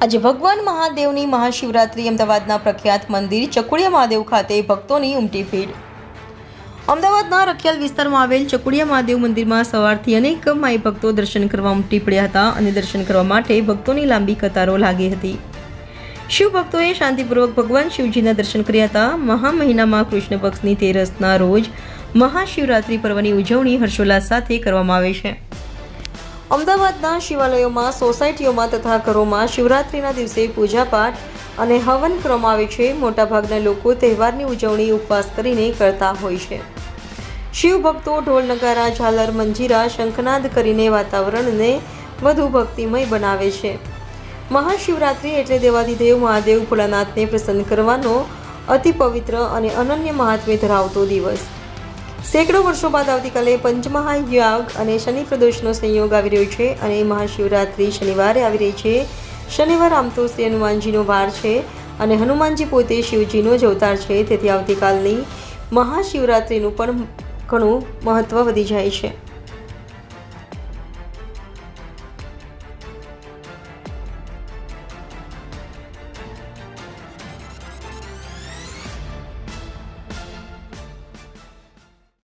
આજે ભગવાન મહાદેવની મહાશિવરાત્રિ અમદાવાદના પ્રખ્યાત મંદિર ચકુડિયા મહાદેવ ખાતે ભક્તોની ઉમટી ભીડ। અમદાવાદના રખિયાલ વિસ્તારમાં આવેલ ચકુડિયા મહાદેવ મંદિરમાં સવારથી અનેક માઈ ભક્તો દર્શન કરવા ઉમટી પડ્યા હતા અને દર્શન કરવા માટે ભક્તોની લાંબી કતારો લાગી હતી। શિવ ભક્તોએ શાંતિપૂર્વક ભગવાન શિવજીના દર્શન કર્યા હતા। મહા મહિનામાં કૃષ્ણ પક્ષની તેરસના રોજ મહાશિવરાત્રિ પર્વની ઉજવણી હર્ષોલ્લાસ સાથે કરવામાં આવે છે। અમદાવાદના શિવાલયોમાં, સોસાયટીઓમાં તથા ઘરોમાં શિવરાત્રિના દિવસે પૂજાપાઠ અને હવન કરવામાં આવે છે। મોટાભાગના લોકો તહેવારની ઉજવણી ઉપવાસ કરીને કરતા હોય છે। શિવ ભક્તો ઢોલ નગારા, ઝાલર, મંજીરા, શંખનાદ કરીને વાતાવરણને વધુ ભક્તિમય બનાવે છે। મહાશિવરાત્રિ એટલે દેવાધિદેવ મહાદેવ ભોળાનાથને પ્રસન્ન કરવાનો અતિ પવિત્ર અને અનન્ય મહાત્મ્ય ધરાવતો દિવસ। સેંકડો વર્ષો બાદ આવતીકાલે પંચમહાયજ્ઞ અને શનિ પ્રદોષનો સંયોગ આવી રહ્યો છે અને મહાશિવરાત્રિ શનિવારે આવી રહી છે। શનિવાર આમ તો શ્રી હનુમાનજીનો વાર છે અને હનુમાનજી પોતે શિવજીનો જ અવતાર છે, તેથી આવતીકાલની મહાશિવરાત્રિનું પણ ઘણું મહત્વ વધી જાય છે।